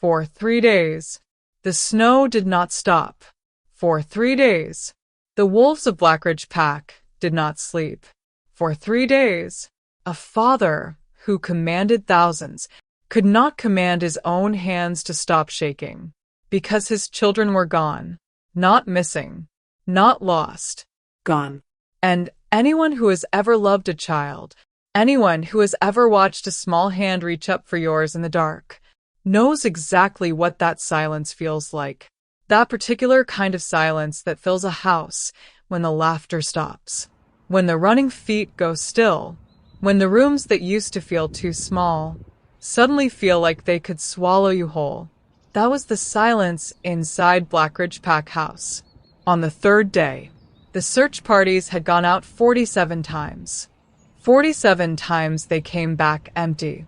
For 3 days, the snow did not stop. For 3 days, the wolves of Blackridge Pack did not sleep. For 3 days, a father who commanded thousands could not command his own hands to stop shaking, because his children were gone, not missing, not lost, Gone. and anyone who has ever loved a child, anyone who has ever watched a small hand reach up for yours in the dark, knows exactly what that silence feels like. That particular kind of silence that fills a house when the laughter stops, when the running feet go still, when the rooms that used to feel too small suddenly feel like they could swallow you whole. That was the silence inside Blackridge Pack House. On the third day, the search parties had gone out 47 times. 47 times they came back empty.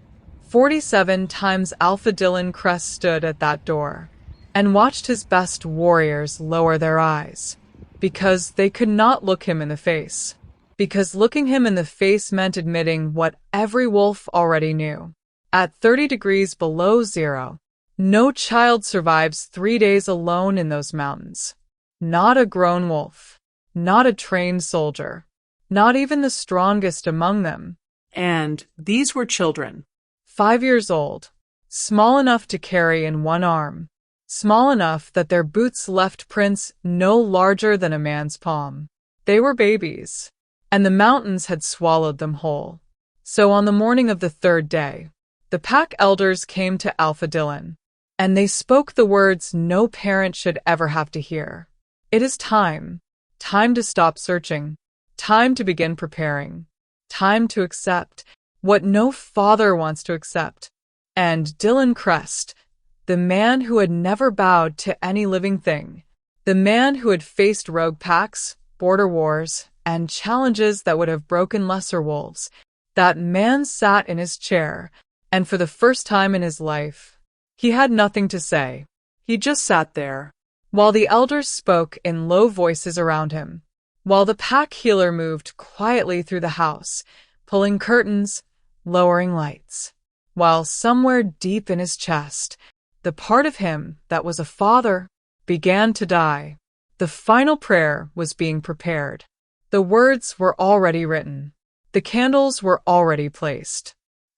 47 times Alpha Dylan Crest stood at that door and watched his best warriors lower their eyes, because they could not look him in the face. Because looking him in the face meant admitting what every wolf already knew. At 30 degrees below zero, no child survives 3 days alone in those mountains. Not a grown wolf, not a trained soldier, not even the strongest among them. And these were children. 5 years old, small enough to carry in one arm, small enough that their boots left prints no larger than a man's palm. They were babies, and the mountains had swallowed them whole. So on the morning of the third day, the pack elders came to Alpha Dylan, and they spoke the words no parent should ever have to hear. It is time. Time to stop searching. Time to begin preparing. Time to accept what no father wants to accept. And Dylan Crest, the man who had never bowed to any living thing, the man who had faced rogue packs, border wars, and challenges that would have broken lesser wolves, that man sat in his chair, and for the first time in his life, he had nothing to say. He just sat there, while the elders spoke in low voices around him, while the pack healer moved quietly through the house, pulling curtains, lowering lights, while somewhere deep in his chest, the part of him that was a father began to die. The final prayer was being prepared. The words were already written. The candles were already placed.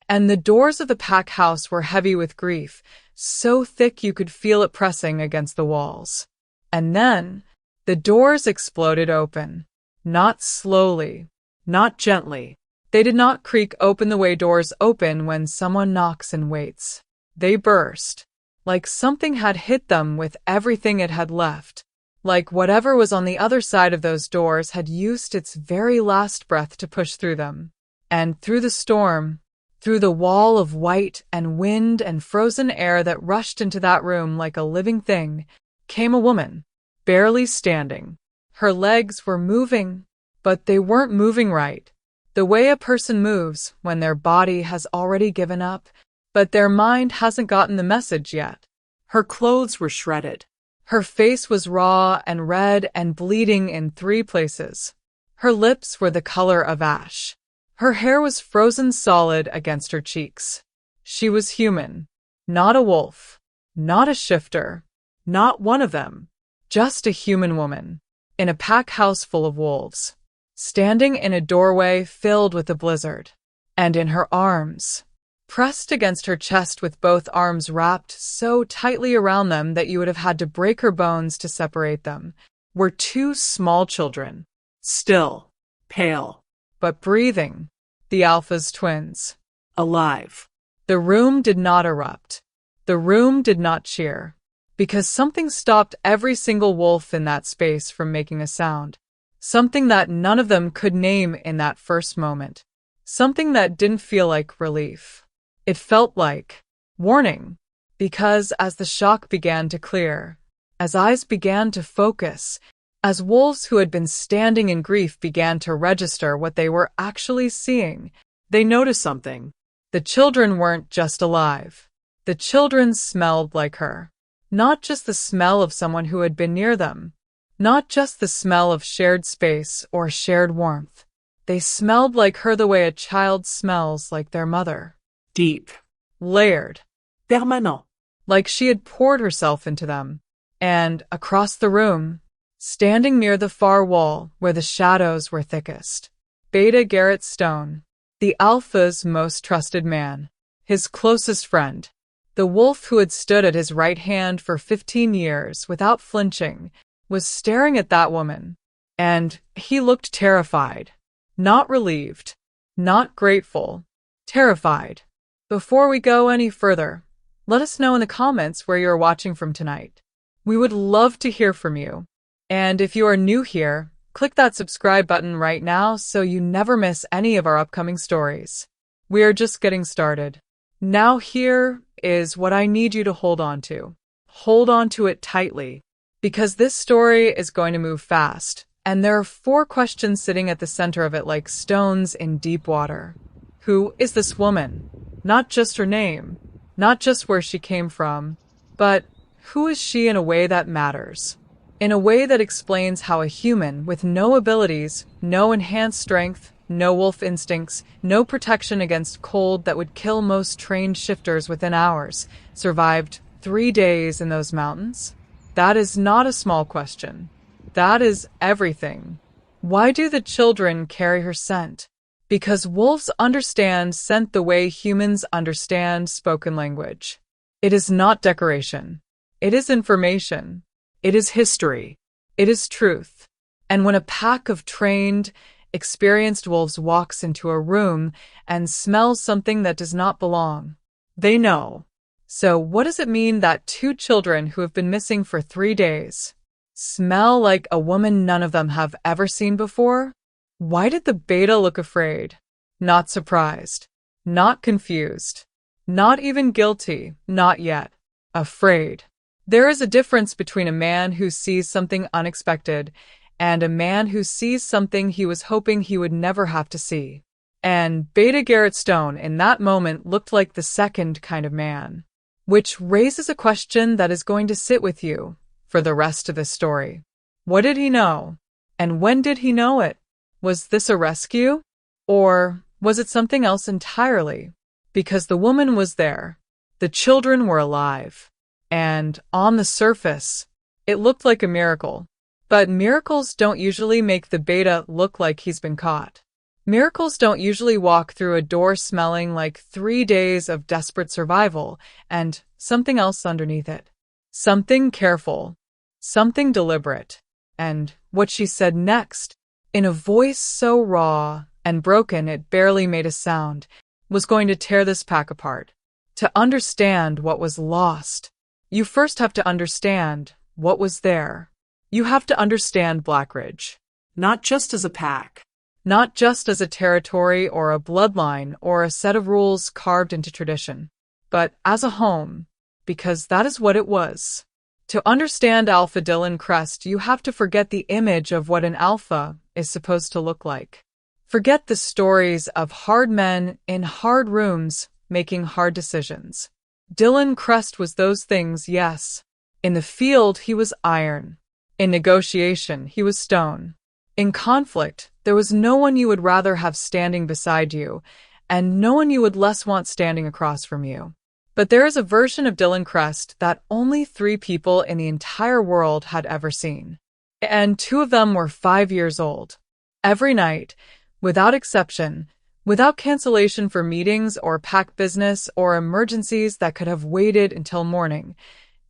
And the doors of the pack house were heavy with grief, so thick you could feel it pressing against the walls. And then the doors exploded open. Not slowly, not gently. They did not creak open the way doors open when someone knocks and waits. They burst, like something had hit them with everything it had left, like whatever was on the other side of those doors had used its very last breath to push through them. And through the storm, through the wall of white and wind and frozen air that rushed into that room like a living thing, came a woman, barely standing. Her legs were moving, but they weren't moving right. The way a person moves when their body has already given up, but their mind hasn't gotten the message yet. Her clothes were shredded. Her face was raw and red and bleeding in 3 places. Her lips were the color of ash. Her hair was frozen solid against her cheeks. She was human, not a wolf, not a shifter, not one of them, just a human woman, in a pack house full of wolves, standing in a doorway filled with a blizzard, and in her arms, pressed against her chest with both arms wrapped so tightly around them that you would have had to break her bones to separate them, were 2 small children, Still. Pale. but breathing, the Alpha's twins. Alive. The room did not erupt. The room did not cheer, because something stopped every single wolf in that space from making a sound, something that none of them could name in that first moment, something that didn't feel like relief. It felt like warning, because as the shock began to clear, as eyes began to focus, as wolves who had been standing in grief began to register what they were actually seeing, They noticed something. the children weren't just alive. The children smelled like her. Not just the smell of someone who had been near them. Not just the smell of shared space or shared warmth. They smelled like her the way a child smells like their mother. Deep. Layered. Permanent. like she had poured herself into them. And across the room, standing near the far wall where the shadows were thickest, Beta Garrett Stone, the Alpha's most trusted man, his closest friend, the wolf who had stood at his right hand for 15 years without flinching, was staring at that woman. And he looked terrified. Not relieved. Not grateful. Terrified. Before we go any further, let us know in the comments where you are watching from tonight. We would love to hear from you. And if you are new here, click that subscribe button right now so you never miss any of our upcoming stories. We are just getting started. Now here is what I need you to hold on to. Hold on to it tightly, because this story is going to move fast, and there are 4 questions sitting at the center of it like stones in deep water. Who is this woman? Not just her name, not just where she came from, but who is she in a way that matters? In a way that explains how a human with no abilities, no enhanced strength, no wolf instincts, no protection against cold that would kill most trained shifters within hours, survived 3 days in those mountains? That is not a small question. That is everything. Why do the children carry her scent? Because wolves understand scent the way humans understand spoken language. It is not decoration. It is information. It is history. It is truth. And when a pack of trained, experienced wolves walks into a room and smells something that does not belong, they know. So what does it mean that 2 children who have been missing for 3 days smell like a woman none of them have ever seen before? Why did the beta look afraid? Not surprised. Not confused. Not even guilty. Not yet. Afraid. There is a difference between a man who sees something unexpected and a man who sees something he was hoping he would never have to see. And Beta Garrett Stone in that moment looked like the second kind of man. Which raises a question that is going to sit with you for the rest of this story. What did he know? And when did he know it? Was this a rescue? Or was it something else entirely? Because the woman was there. The children were alive. And on the surface, it looked like a miracle. But miracles don't usually make the beta look like he's been caught. Miracles don't usually walk through a door smelling like 3 days of desperate survival and something else underneath it. Something careful. Something deliberate. And what she said next, in a voice so raw and broken it barely made a sound, was going to tear this pack apart. To understand what was lost, you first have to understand what was there. You have to understand Blackridge. Not just as a pack. Not just as a territory or a bloodline or a set of rules carved into tradition, but as a home, because that is what it was. To understand Alpha Dylan Crest, you have to forget the image of what an alpha is supposed to look like. Forget the stories of hard men in hard rooms making hard decisions. Dylan Crest was those things, yes. In the field, he was iron. In negotiation, he was stone. In conflict, there was no one you would rather have standing beside you, and no one you would less want standing across from you. But there is a version of Dylan Crest that only 3 people in the entire world had ever seen. And 2 of them were 5 years old. Every night, without exception, without cancellation for meetings or pack business or emergencies that could have waited until morning,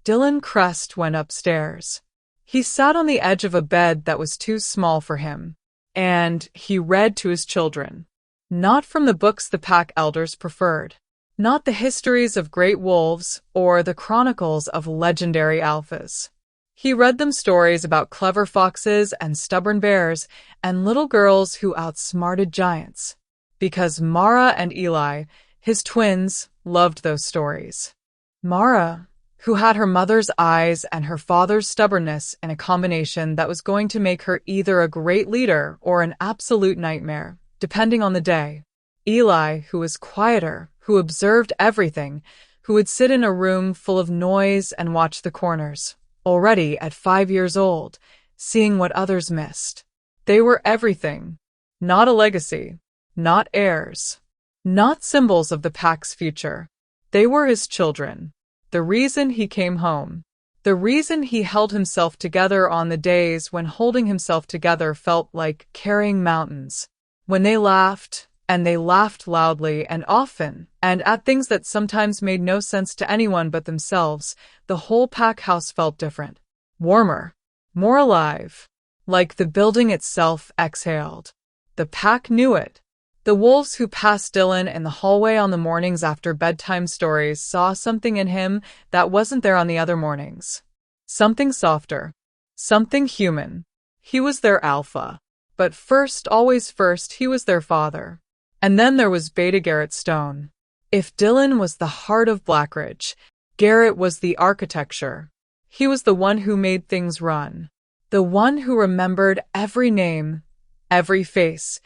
Dylan Crest went upstairs. He sat on the edge of a bed that was too small for him, and he read to his children. Not from the books the pack elders preferred. Not the histories of great wolves or the chronicles of legendary alphas. He read them stories about clever foxes and stubborn bears and little girls who outsmarted giants. Because Mara and Eli, his twins, loved those stories. Mara, who had her mother's eyes and her father's stubbornness in a combination that was going to make her either a great leader or an absolute nightmare, depending on the day. Eli, who was quieter, who observed everything, who would sit in a room full of noise and watch the corners, already at 5 years old, seeing what others missed. They were everything. Not a legacy. Not heirs. Not symbols of the pack's future. They were his children. the reason he came home, the reason he held himself together on the days when holding himself together felt like carrying mountains, when they laughed, and they laughed loudly and often, and at things that sometimes made no sense to anyone but themselves, the whole pack house felt different, warmer, more alive, like the building itself exhaled. The pack knew it. The wolves who passed Dylan in the hallway on the mornings after bedtime stories saw something in him that wasn't there on the other mornings. Something softer. Something human. He was their alpha. But first, always first, he was their father. And then there was Beta Garrett Stone. If Dylan was the heart of Blackridge, Garrett was the architecture. He was the one who made things run. The one who remembered every name, every face,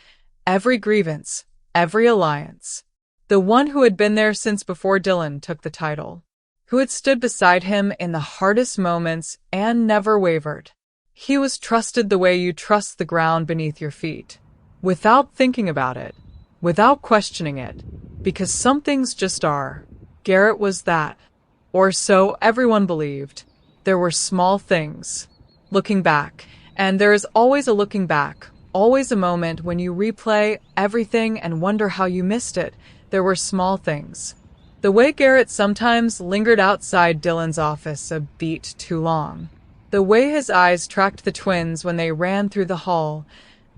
every grievance, every alliance. The one who had been there since before Dylan took the title. Who had stood beside him in the hardest moments and never wavered. He was trusted the way you trust the ground beneath your feet. Without thinking about it. Without questioning it. Because some things just are. Garrett was that. Or so everyone believed. There were small things. Looking back. And there is always a looking back. Always a moment when you replay everything and wonder how you missed it. There were small things. The way Garrett sometimes lingered outside Dylan's office a beat too long. The way his eyes tracked the twins when they ran through the hall,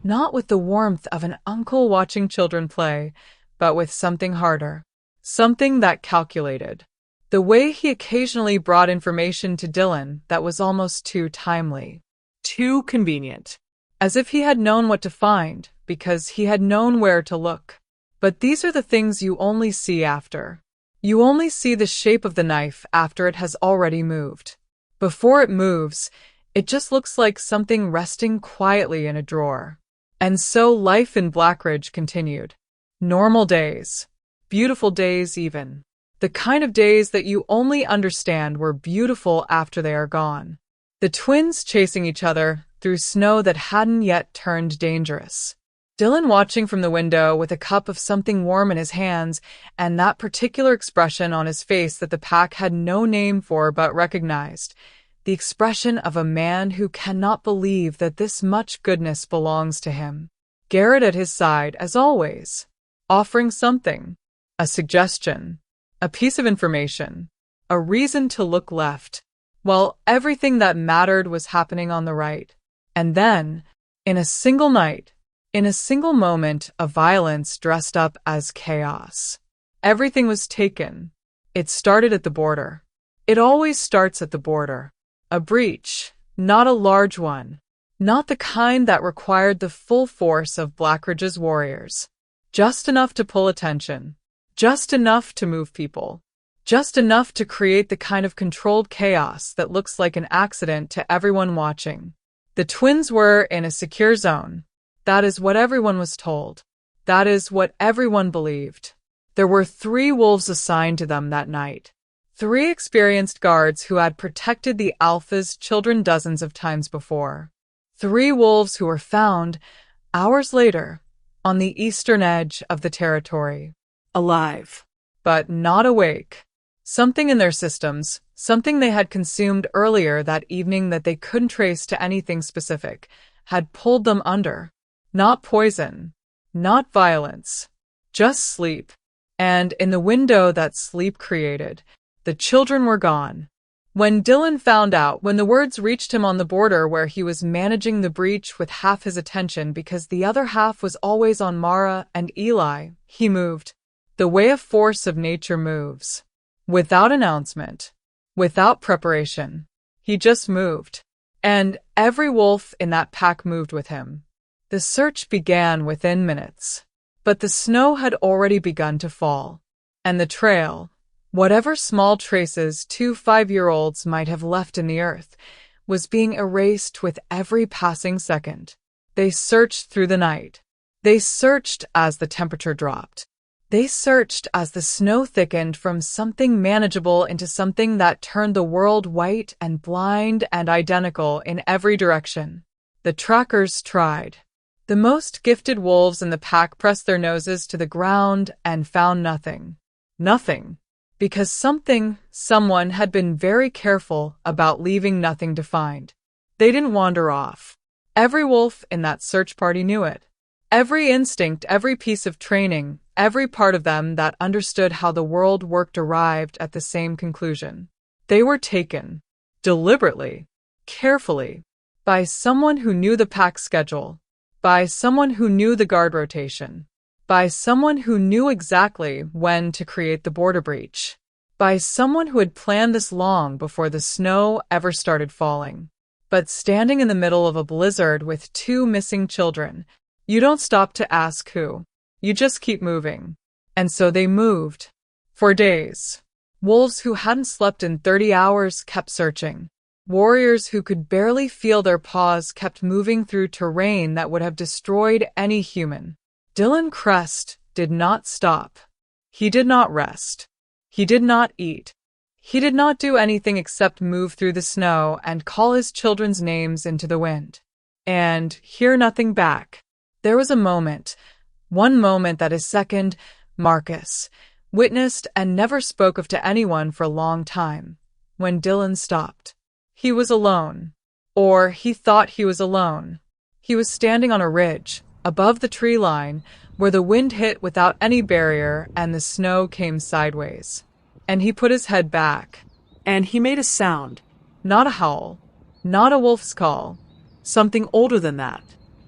not with the warmth of an uncle watching children play, but with something harder. Something that calculated. The way he occasionally brought information to Dylan that was almost too timely. Too convenient. As if he had known what to find, because he had known where to look. But these are the things you only see after. You only see the shape of the knife after it has already moved. Before it moves, it just looks like something resting quietly in a drawer. And so life in Blackridge continued. Normal days. Beautiful days even. The kind of days that you only understand were beautiful after they are gone. The twins chasing each other through snow that hadn't yet turned dangerous. Dylan watching from the window with a cup of something warm in his hands and that particular expression on his face that the pack had no name for but recognized. The expression of a man who cannot believe that this much goodness belongs to him. Garrett at his side, as always, offering something, a suggestion, a piece of information, a reason to look left, while everything that mattered was happening on the right. And then, in a single night, in a single moment of violence dressed up as chaos, everything was taken. It started at the border. It always starts at the border. A breach, not a large one, not the kind that required the full force of Blackridge's warriors. Just enough to pull attention, just enough to move people, just enough to create the kind of controlled chaos that looks like an accident to everyone watching. The twins were in a secure zone. That is what everyone was told. That is what everyone believed. There were 3 wolves assigned to them that night. 3 experienced guards who had protected the Alpha's children dozens of times before. 3 wolves who were found, hours later, on the eastern edge of the territory. Alive. But not awake. Something in their systems, something they had consumed earlier that evening that they couldn't trace to anything specific, had pulled them under. Not poison. Not violence. Just sleep. And in the window that sleep created, the children were gone. When Dylan found out, when the words reached him on the border where he was managing the breach with half his attention because the other half was always on Mara and Eli, he moved. The way a force of nature moves. Without announcement. Without preparation. He just moved. And every wolf in that pack moved with him. The search began within minutes. But the snow had already begun to fall. And the trail, whatever small traces 2 5-year-olds might have left in the earth, was being erased with every passing second. They searched through the night. They searched as the temperature dropped. They searched as the snow thickened from something manageable into something that turned the world white and blind and identical in every direction. The trackers tried. The most gifted wolves in the pack pressed their noses to the ground and found nothing. Nothing. because someone had been very careful about leaving nothing to find. They didn't wander off. Every wolf in that search party knew it. Every instinct, every piece of training, every part of them that understood how the world worked arrived at the same conclusion. They were taken, deliberately, carefully, by someone who knew the pack schedule, by someone who knew the guard rotation, by someone who knew exactly when to create the border breach, by someone who had planned this long before the snow ever started falling. But standing in the middle of a blizzard with 2 missing children, you don't stop to ask who. You just keep moving. And so they moved. For days. Wolves who hadn't slept in 30 hours kept searching. Warriors who could barely feel their paws kept moving through terrain that would have destroyed any human. Dylan Crest did not stop. He did not rest. He did not eat. He did not do anything except move through the snow and call his children's names into the wind. And hear nothing back. There was a moment, one moment that his second, Marcus, witnessed and never spoke of to anyone for a long time, when Dylan stopped. He was alone. Or he thought he was alone. He was standing on a ridge, above the tree line, where the wind hit without any barrier and the snow came sideways. And he put his head back. And he made a sound. Not a howl. Not a wolf's call. Something older than that.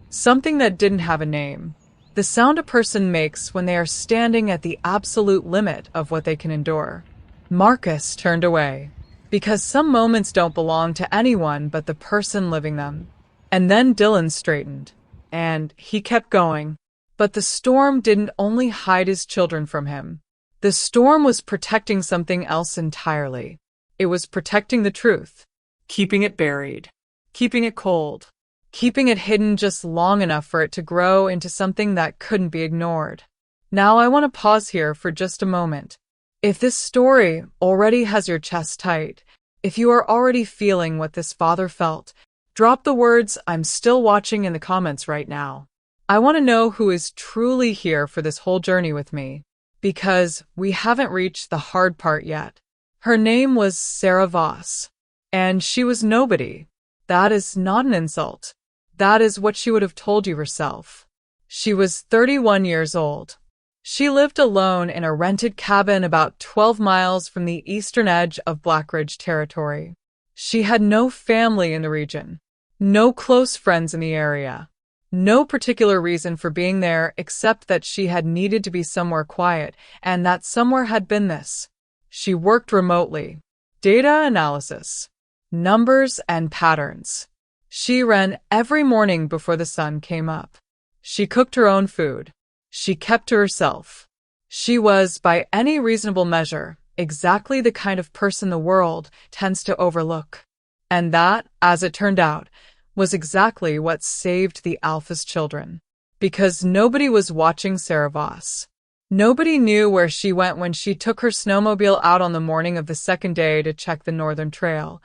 Something that didn't have a name. The sound a person makes when they are standing at the absolute limit of what they can endure. Marcus turned away. Because some moments don't belong to anyone but the person living them. And then Dylan straightened. And he kept going. But the storm didn't only hide his children from him. The storm was protecting something else entirely. It was protecting the truth. Keeping it buried. Keeping it cold. Keeping it hidden just long enough for it to grow into something that couldn't be ignored. Now I want to pause here for just a moment. If this story already has your chest tight, if you are already feeling what this father felt, drop the words "I'm still watching" in the comments right now. I want to know who is truly here for this whole journey with me, because we haven't reached the hard part yet. Her name was Sarah Voss, and she was nobody. That is not an insult. That is what she would have told you herself. She was 31 years old. She lived alone in a rented cabin about 12 miles from the eastern edge of Black Ridge Territory. She had no family in the region, no close friends in the area, no particular reason for being there except that she had needed to be somewhere quiet, and that somewhere had been this. She worked remotely. Data analysis. Numbers and patterns. She ran every morning before the sun came up. She cooked her own food. She kept to herself. She was, by any reasonable measure, exactly the kind of person the world tends to overlook. And that, as it turned out, was exactly what saved the Alpha's children. Because nobody was watching Sarah Voss. Nobody knew where she went when she took her snowmobile out on the morning of the second day to check the Northern Trail,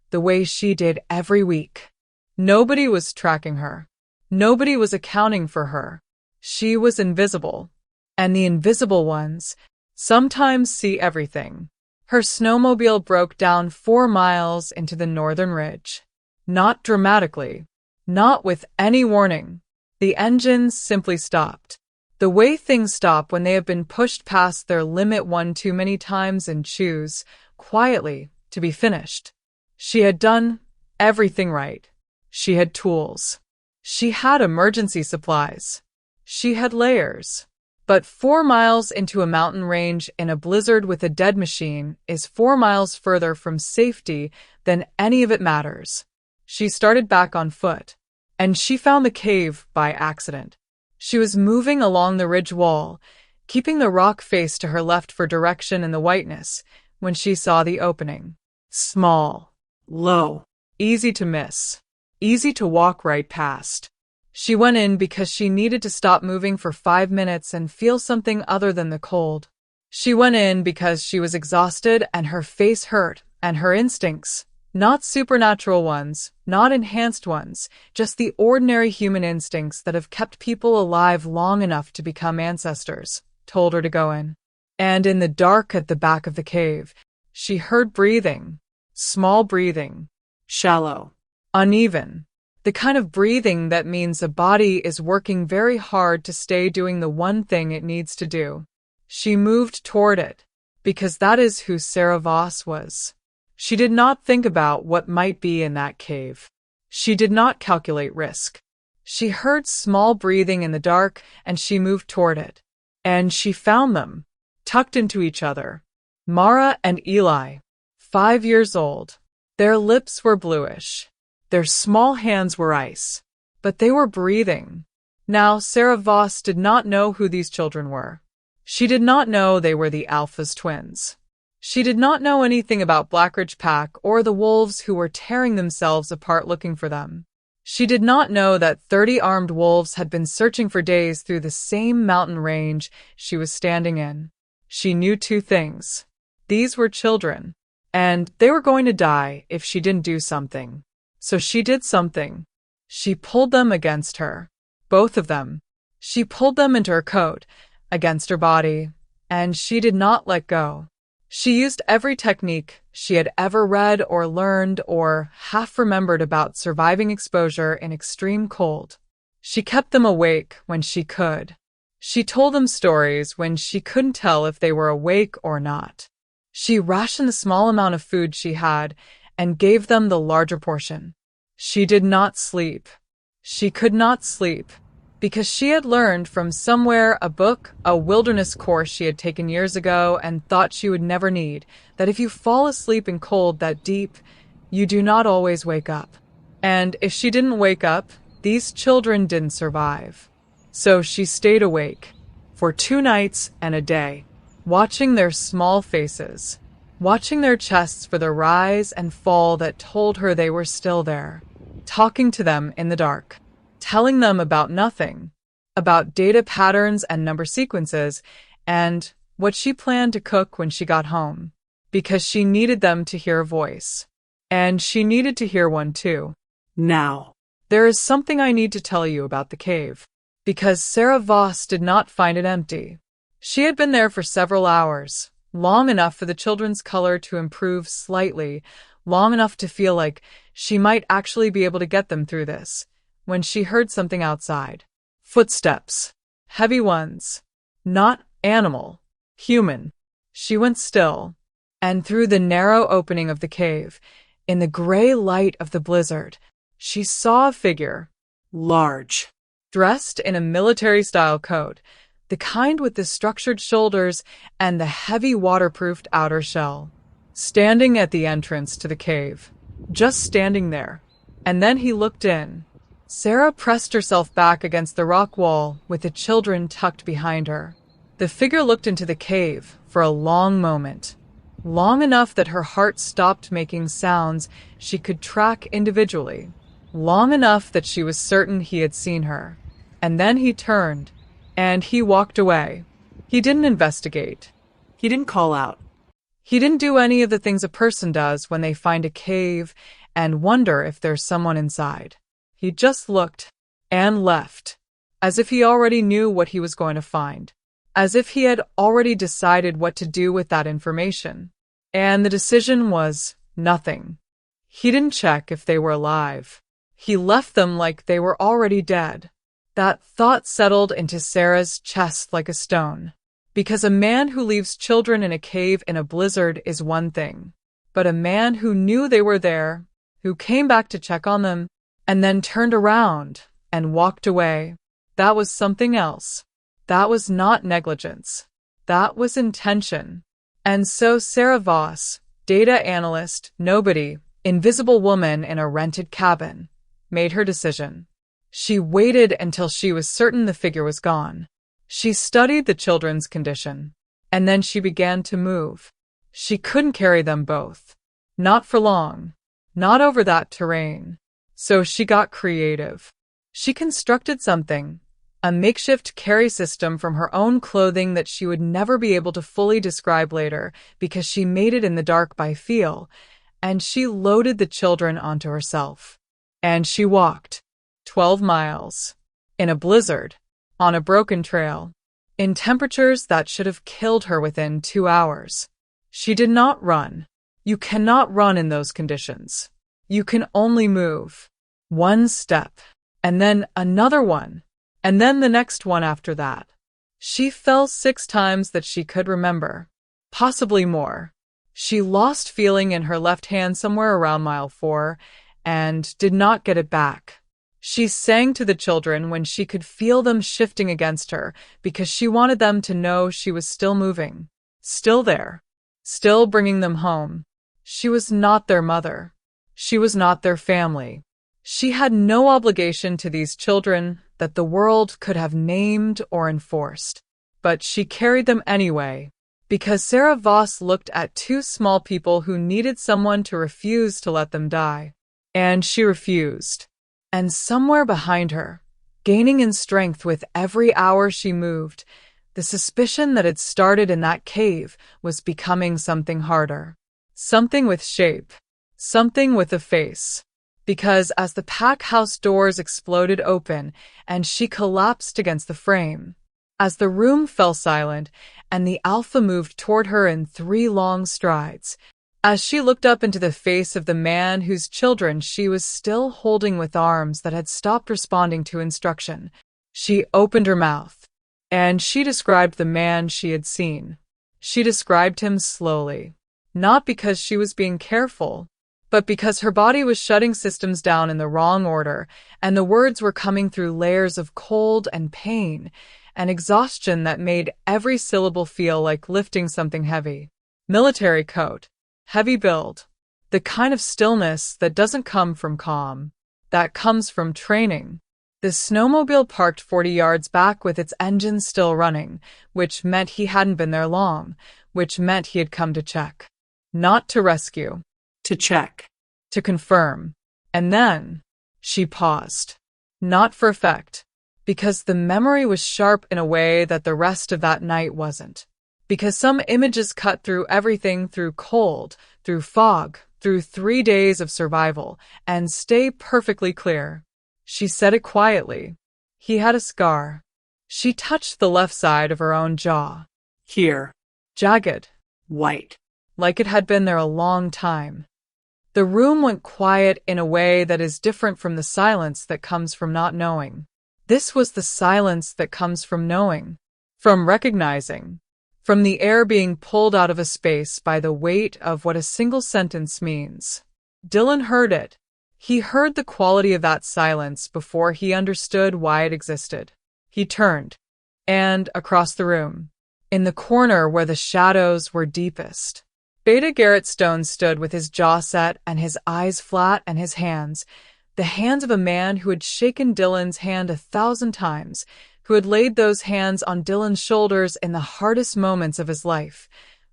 the way she did every week. Nobody was tracking her. Nobody was accounting for her. She was invisible. And the invisible ones sometimes see everything. Her snowmobile broke down 4 miles into the northern ridge. Not dramatically. Not with any warning. The engines simply stopped. The way things stop when they have been pushed past their limit one too many times and choose, quietly, to be finished. She had done everything right. She had tools. She had emergency supplies. She had layers. But 4 miles into a mountain range in a blizzard with a dead machine is 4 miles further from safety than any of it matters. She started back on foot, and she found the cave by accident. She was moving along the ridge wall, keeping the rock face to her left for direction in the whiteness, when she saw the opening. Small, Low. easy to miss, easy to walk right past. She went in because she needed to stop moving for 5 minutes and feel something other than the cold. She went in because she was exhausted and her face hurt, and her instincts, not supernatural ones, not enhanced ones, just the ordinary human instincts that have kept people alive long enough to become ancestors, told her to go in. And in the dark at the back of the cave, she heard breathing, small breathing, Shallow. uneven, the kind of breathing that means a body is working very hard to stay doing the one thing it needs to do. She moved toward it, because that is who Sarah Voss was. She did not think about what might be in that cave. She did not calculate risk. She heard small breathing in the dark, and she moved toward it. And she found them, tucked into each other. Mara and Eli, 5 years old. Their lips were bluish. Their small hands were ice. But they were breathing. Now, Sarah Voss did not know who these children were. She did not know they were the Alpha's twins. She did not know anything about Blackridge Pack or the wolves who were tearing themselves apart looking for them. She did not know that 30 armed wolves had been searching for days through the same mountain range she was standing in. She knew 2 things. These were children, and they were going to die if she didn't do something. So she did something. She pulled them against her. Both of them. She pulled them into her coat, against her body, and she did not let go. She used every technique she had ever read or learned or half remembered about surviving exposure in extreme cold. She kept them awake when she could. She told them stories when she couldn't tell if they were awake or not. She rationed the small amount of food she had and gave them the larger portion. She did not sleep. She could not sleep, because she had learned from somewhere, a book, a wilderness course she had taken years ago and thought she would never need, that if you fall asleep in cold that deep, you do not always wake up. And if she didn't wake up, these children didn't survive. So she stayed awake for 2 nights and a day, watching their small faces, watching their chests for the rise and fall that told her they were still there, talking to them in the dark, telling them about nothing, about data patterns and number sequences, and what she planned to cook when she got home, because she needed them to hear a voice. And she needed to hear one too. Now. There is something I need to tell you about the cave, because Sarah Voss did not find it empty. She had been there for several hours, long enough for the children's color to improve slightly, long enough to feel like she might actually be able to get them through this, when she heard something outside. Footsteps. Heavy ones. Not animal. Human. She went still, and through the narrow opening of the cave, in the gray light of the blizzard, she saw a figure. Large. Dressed in a military-style coat, the kind with the structured shoulders and the heavy waterproofed outer shell. Standing at the entrance to the cave. Just standing there. And then he looked in. Sarah pressed herself back against the rock wall with the children tucked behind her. The figure looked into the cave for a long moment. Long enough that her heart stopped making sounds she could track individually. Long enough that she was certain he had seen her. And then he turned, and he walked away. He didn't investigate. He didn't call out. He didn't do any of the things a person does when they find a cave and wonder if there's someone inside. He just looked and left, as if he already knew what he was going to find, as if he had already decided what to do with that information. And the decision was nothing. He didn't check if they were alive. He left them like they were already dead. That thought settled into Sarah's chest like a stone. Because a man who leaves children in a cave in a blizzard is one thing. But a man who knew they were there, who came back to check on them, and then turned around and walked away, that was something else. That was not negligence. That was intention. And so Sarah Voss, data analyst, nobody, invisible woman in a rented cabin, made her decision. She waited until she was certain the figure was gone. She studied the children's condition, and then she began to move. She couldn't carry them both. Not for long. Not over that terrain. So she got creative. She constructed something, a makeshift carry system from her own clothing that she would never be able to fully describe later because she made it in the dark by feel, and she loaded the children onto herself. And she walked 12 miles. In a blizzard. On a broken trail. in temperatures that should have killed her within 2 hours. She did not run. You cannot run in those conditions. You can only move. One step, and then another one, and then the next one after that. She fell 6 times that she could remember, possibly more. She lost feeling in her left hand somewhere around mile 4 and did not get it back. She sang to the children when she could feel them shifting against her because she wanted them to know she was still moving, still there, still bringing them home. She was not their mother. She was not their family. She had no obligation to these children that the world could have named or enforced. But she carried them anyway, because Sarah Voss looked at 2 small people who needed someone to refuse to let them die. And she refused. And somewhere behind her, gaining in strength with every hour she moved, the suspicion that had started in that cave was becoming something harder. Something with shape. Something with a face. Because as the pack house doors exploded open and she collapsed against the frame, as the room fell silent and the alpha moved toward her in 3 long strides, as she looked up into the face of the man whose children she was still holding with arms that had stopped responding to instruction, she opened her mouth, and she described the man she had seen. She described him slowly, not because she was being careful, but because her body was shutting systems down in the wrong order, and the words were coming through layers of cold and pain and exhaustion that made every syllable feel like lifting something heavy. Military coat. Heavy build. The kind of stillness that doesn't come from calm, that comes from training. The snowmobile parked 40 yards back with its engine still running, which meant he hadn't been there long, which meant he had come to check. Not to rescue. To check. To confirm. And then she paused. Not for effect. Because the memory was sharp in a way that the rest of that night wasn't. Because some images cut through everything, through cold, through fog, through 3 days of survival, and stay perfectly clear. She said it quietly. He had a scar. She touched the left side of her own jaw. Here. Jagged. White. Like it had been there a long time. The room went quiet in a way that is different from the silence that comes from not knowing. This was the silence that comes from knowing, from recognizing, from the air being pulled out of a space by the weight of what a single sentence means. Dylan heard it. He heard the quality of that silence before he understood why it existed. He turned, and across the room, in the corner where the shadows were deepest, Beta Garrett Stone stood with his jaw set and his eyes flat and his hands, the hands of a man who had shaken Dylan's hand 1,000 times, who had laid those hands on Dylan's shoulders in the hardest moments of his life.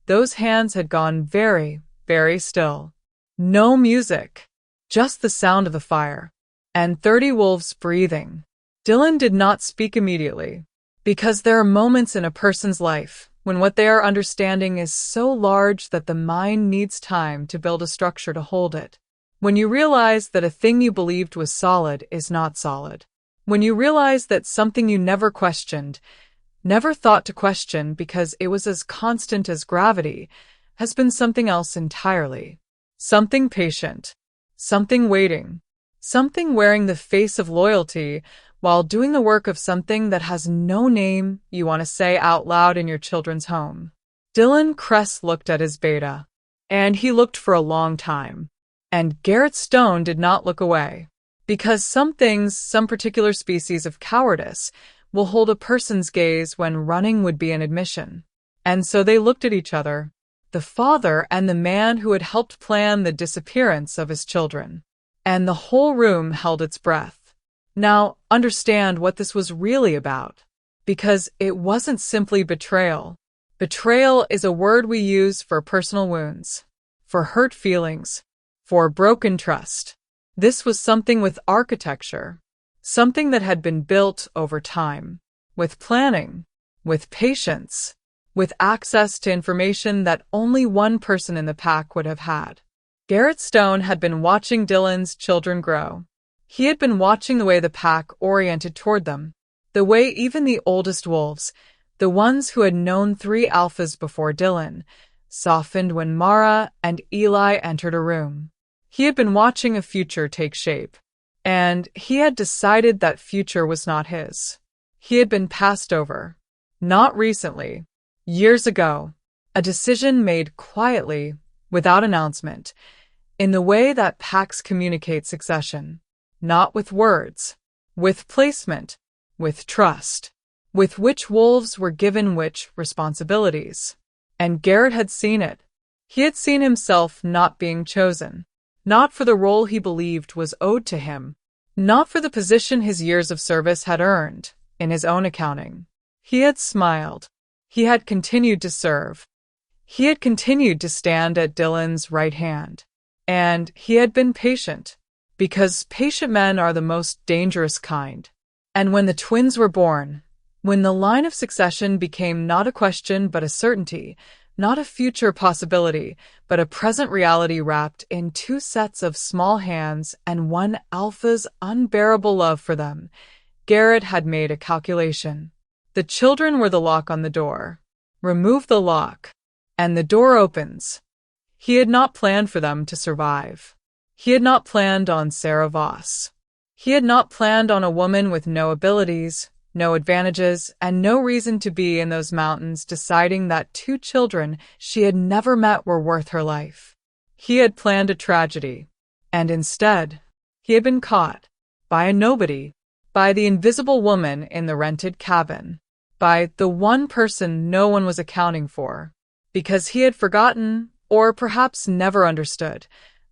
Those hands had gone very, very still. No music, just the sound of the fire, and 30 wolves breathing. Dylan did not speak immediately, because there are moments in a person's life when what they are understanding is so large that the mind needs time to build a structure to hold it. When you realize that a thing you believed was solid is not solid. When you realize that something you never questioned, never thought to question because it was as constant as gravity, has been something else entirely. Something patient. Something waiting. Something wearing the face of loyalty while doing the work of something that has no name you want to say out loud in your children's home. Dylan Kress looked at his beta. And he looked for a long time. And Garrett Stone did not look away. Because some things, some particular species of cowardice, will hold a person's gaze when running would be an admission. And so they looked at each other, the father and the man who had helped plan the disappearance of his children. And the whole room held its breath. Now, understand what this was really about. Because it wasn't simply betrayal. Betrayal is a word we use for personal wounds, for hurt feelings, for broken trust. This was something with architecture, something that had been built over time, with planning, with patience, with access to information that only one person in the pack would have had. Garrett Stone had been watching Dylan's children grow. He had been watching the way the pack oriented toward them, the way even the oldest wolves, The ones who had known three alphas before Dylan, softened when Mara and Eli entered a room. He had been watching a future take shape, and he had decided that future was not his. He had been passed over. Not recently. Years ago. A decision made quietly, without announcement, in the way that packs communicate succession. Not with words. With placement. With trust. With which wolves were given which responsibilities. And Garrett had seen it. He had seen himself not being chosen. Not for the role he believed was owed to him. Not for the position his years of service had earned, in his own accounting. He had smiled. He had continued to serve. He had continued to stand at Dylan's right hand. And he had been patient, because patient men are the most dangerous kind. And when the twins were born, when the line of succession became not a question but a certainty, not a future possibility, but a present reality wrapped in two sets of small hands and one alpha's unbearable love for them, Garrett had made a calculation. The children were the lock on the door. Remove the lock, and the door opens. He had not planned for them to survive. He had not planned on Sarah Voss. He had not planned on a woman with no abilities, no advantages, and no reason to be in those mountains deciding that two children she had never met were worth her life. He had planned a tragedy, and instead, he had been caught by a nobody, by the invisible woman in the rented cabin, by the one person no one was accounting for, because he had forgotten, or perhaps never understood,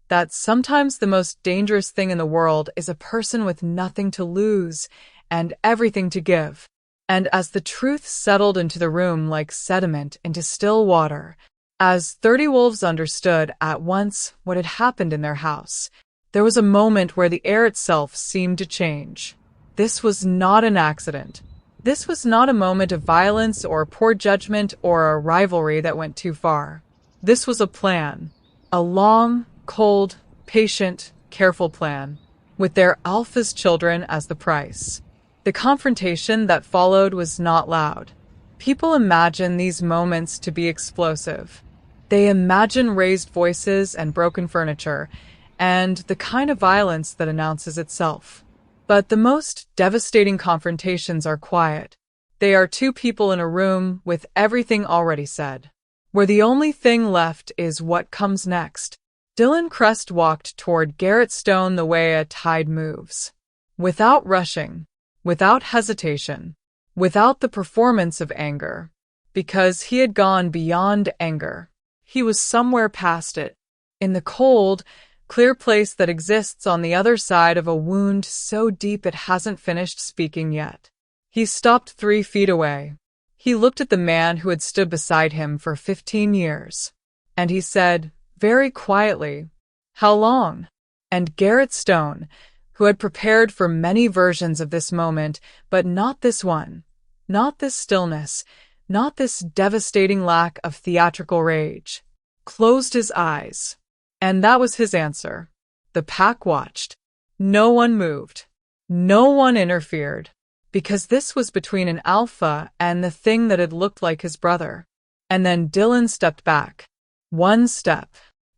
that sometimes the most dangerous thing in the world is a person with nothing to lose and everything to give. And as the truth settled into the room like sediment into still water, as 30 wolves understood at once what had happened in their house, there was a moment where the air itself seemed to change. This was not an accident. This was not a moment of violence or poor judgment or a rivalry that went too far. This was a plan. A long, cold, patient, careful plan, with their alpha's children as the price. The confrontation that followed was not loud. People imagine these moments to be explosive. They imagine raised voices and broken furniture, and the kind of violence that announces itself. But the most devastating confrontations are quiet. They are two people in a room with everything already said, where the only thing left is what comes next. Dylan Crest walked toward Garrett Stone the way a tide moves. Without rushing, without hesitation, without the performance of anger. Because he had gone beyond anger. He was somewhere past it, in the cold, clear place that exists on the other side of a wound so deep it hasn't finished speaking yet. He stopped 3 feet away. He looked at the man who had stood beside him for 15 years. And he said, very quietly, "How long?" And Garrett Stone, who had prepared for many versions of this moment, but not this one, not this stillness, not this devastating lack of theatrical rage, closed his eyes. And that was his answer. The pack watched. No one moved. No one interfered. Because this was between an alpha and the thing that had looked like his brother. And then Dylan stepped back. 1 step.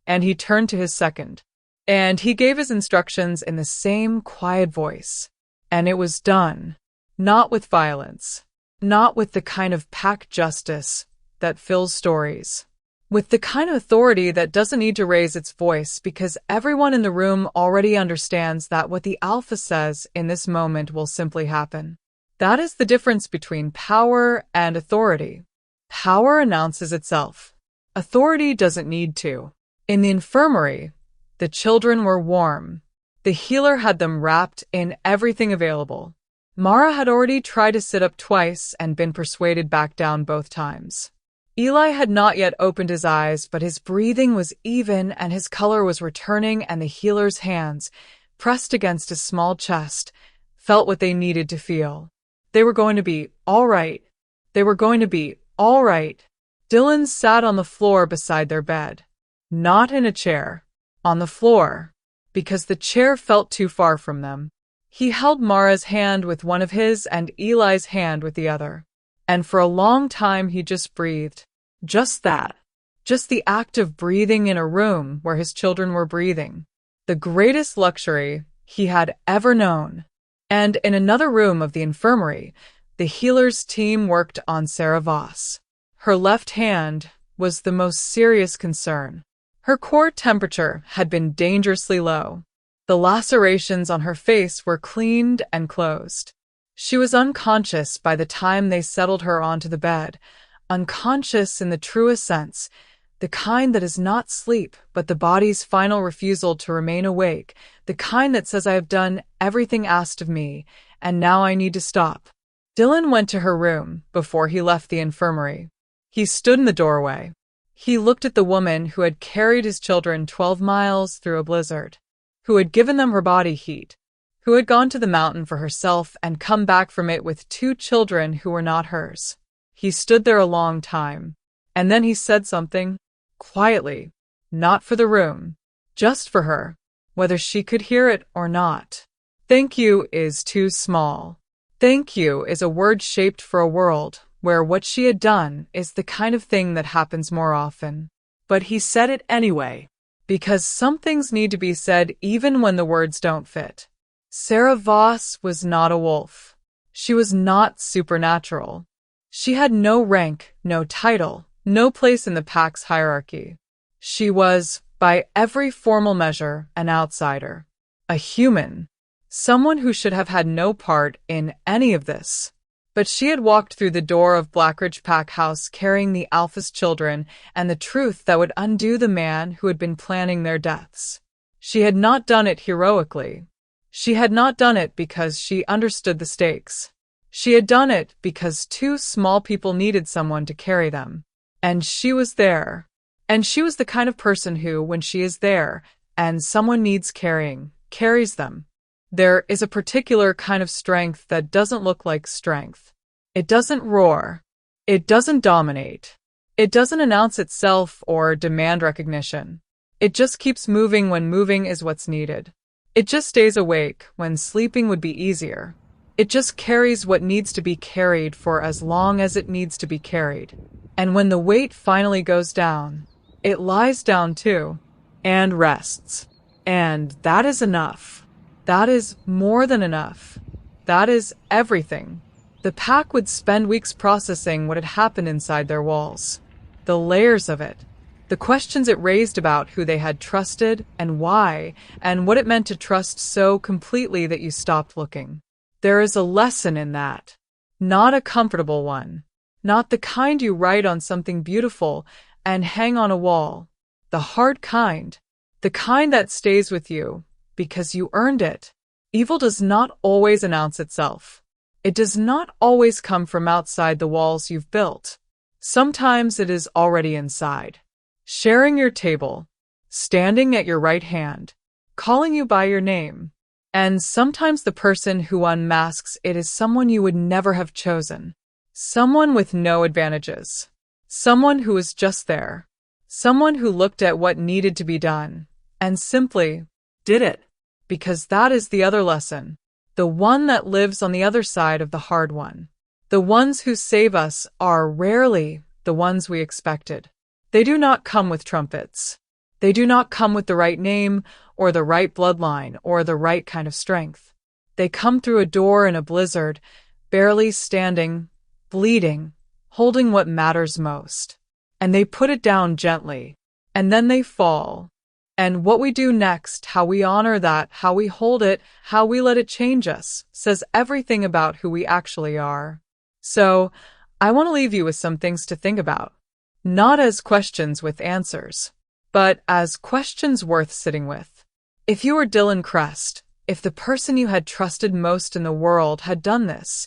And he turned to his second. And he gave his instructions in the same quiet voice. And it was done. Not with violence. Not with the kind of pack justice that fills stories. With the kind of authority that doesn't need to raise its voice because everyone in the room already understands that what the alpha says in this moment will simply happen. That is the difference between power and authority. Power announces itself. Authority doesn't need to. In the infirmary, the children were warm. The healer had them wrapped in everything available. Mara had already tried to sit up twice and been persuaded back down both times. Eli had not yet opened his eyes, but his breathing was even and his color was returning, and the healer's hands, pressed against his small chest, felt what they needed to feel. They were going to be all right. They were going to be all right. Dylan sat on the floor beside their bed. Not in a chair. On the floor. Because the chair felt too far from them. He held Mara's hand with one of his and Eli's hand with the other. And for a long time he just breathed. Just that. Just the act of breathing in a room where his children were breathing. The greatest luxury he had ever known. And in another room of the infirmary, the healer's team worked on Sarah Voss. Her left hand was the most serious concern. Her core temperature had been dangerously low. The lacerations on her face were cleaned and closed. She was unconscious by the time they settled her onto the bed, unconscious in the truest sense, the kind that is not sleep, but the body's final refusal to remain awake, the kind that says I have done everything asked of me, and now I need to stop. Dylan went to her room before he left the infirmary. He stood in the doorway. He looked at the woman who had carried his children 12 miles through a blizzard, who had given them her body heat, who had gone to the mountain for herself and come back from it with 2 children who were not hers. He stood there a long time, and then he said something, quietly, not for the room, just for her, whether she could hear it or not. Thank you is too small. Thank you is a word shaped for a world where what she had done is the kind of thing that happens more often. But he said it anyway. Because some things need to be said even when the words don't fit. Sarah Voss was not a wolf. She was not supernatural. She had no rank, no title, no place in the pack's hierarchy. She was, by every formal measure, an outsider. A human. Someone who should have had no part in any of this. But she had walked through the door of Blackridge Pack House carrying the Alpha's children and the truth that would undo the man who had been planning their deaths. She had not done it heroically. She had not done it because she understood the stakes. She had done it because 2 small people needed someone to carry them. And she was there. And she was the kind of person who, when she is there, and someone needs carrying, carries them. There is a particular kind of strength that doesn't look like strength. It doesn't roar. It doesn't dominate. It doesn't announce itself or demand recognition. It just keeps moving when moving is what's needed. It just stays awake when sleeping would be easier. It just carries what needs to be carried for as long as it needs to be carried. And when the weight finally goes down, it lies down too, and rests. And that is enough. That is more than enough. That is everything. The pack would spend weeks processing what had happened inside their walls. The layers of it. The questions it raised about who they had trusted and why, and what it meant to trust so completely that you stopped looking. There is a lesson in that. Not a comfortable one. Not the kind you write on something beautiful and hang on a wall. The hard kind. The kind that stays with you because you earned it. Evil does not always announce itself. It does not always come from outside the walls you've built. Sometimes it is already inside. Sharing your table. Standing at your right hand. Calling you by your name. And sometimes the person who unmasks it is someone you would never have chosen. Someone with no advantages. Someone who was just there. Someone who looked at what needed to be done and simply did it. Because that is the other lesson. The one that lives on the other side of the hard one. The ones who save us are rarely the ones we expected. They do not come with trumpets. They do not come with the right name or the right bloodline or the right kind of strength. They come through a door in a blizzard, barely standing, bleeding, holding what matters most. And they put it down gently. And then they fall. And what we do next, how we honor that, how we hold it, how we let it change us, says everything about who we actually are. So, I want to leave you with some things to think about. Not as questions with answers, but as questions worth sitting with. If you were Dylan Crest, if the person you had trusted most in the world had done this,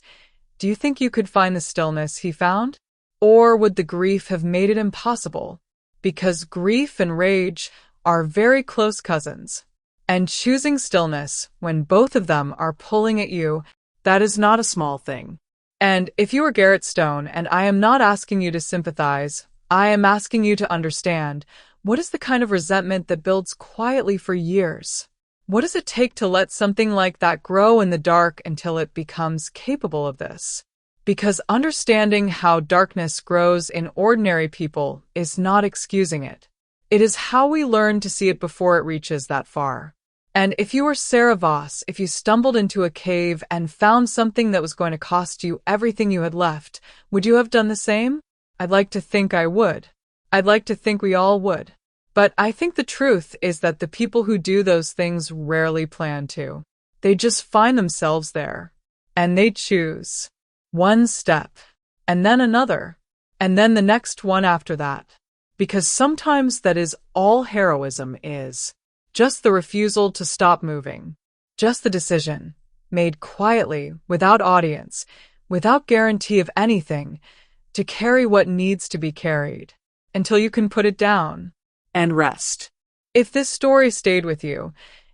do you think you could find the stillness he found? Or would the grief have made it impossible? Because grief and rage are very close cousins. And choosing stillness when both of them are pulling at you, that is not a small thing. And if you are Garrett Stone, and I am not asking you to sympathize, I am asking you to understand, what is the kind of resentment that builds quietly for years? What does it take to let something like that grow in the dark until it becomes capable of this? Because understanding how darkness grows in ordinary people is not excusing it. It is how we learn to see it before it reaches that far. And if you were Sarah Voss, if you stumbled into a cave and found something that was going to cost you everything you had left, would you have done the same? I'd like to think I would. I'd like to think we all would. But I think the truth is that the people who do those things rarely plan to. They just find themselves there. And they choose one step, and then another, and then the next one after that. Because sometimes that is all heroism is. Just the refusal to stop moving. Just the decision, made quietly, without audience, without guarantee of anything, to carry what needs to be carried, until you can put it down and rest. If this story stayed with you,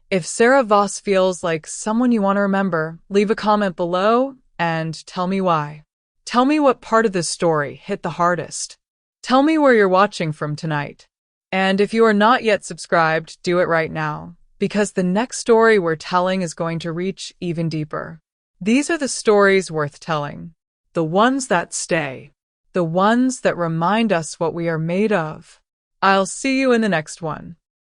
if Sarah Voss feels like someone you want to remember, leave a comment below and tell me why. Tell me what part of this story hit the hardest. Tell me where you're watching from tonight. And if you are not yet subscribed, do it right now, because the next story we're telling is going to reach even deeper. These are the stories worth telling. The ones that stay. The ones that remind us what we are made of. I'll see you in the next one.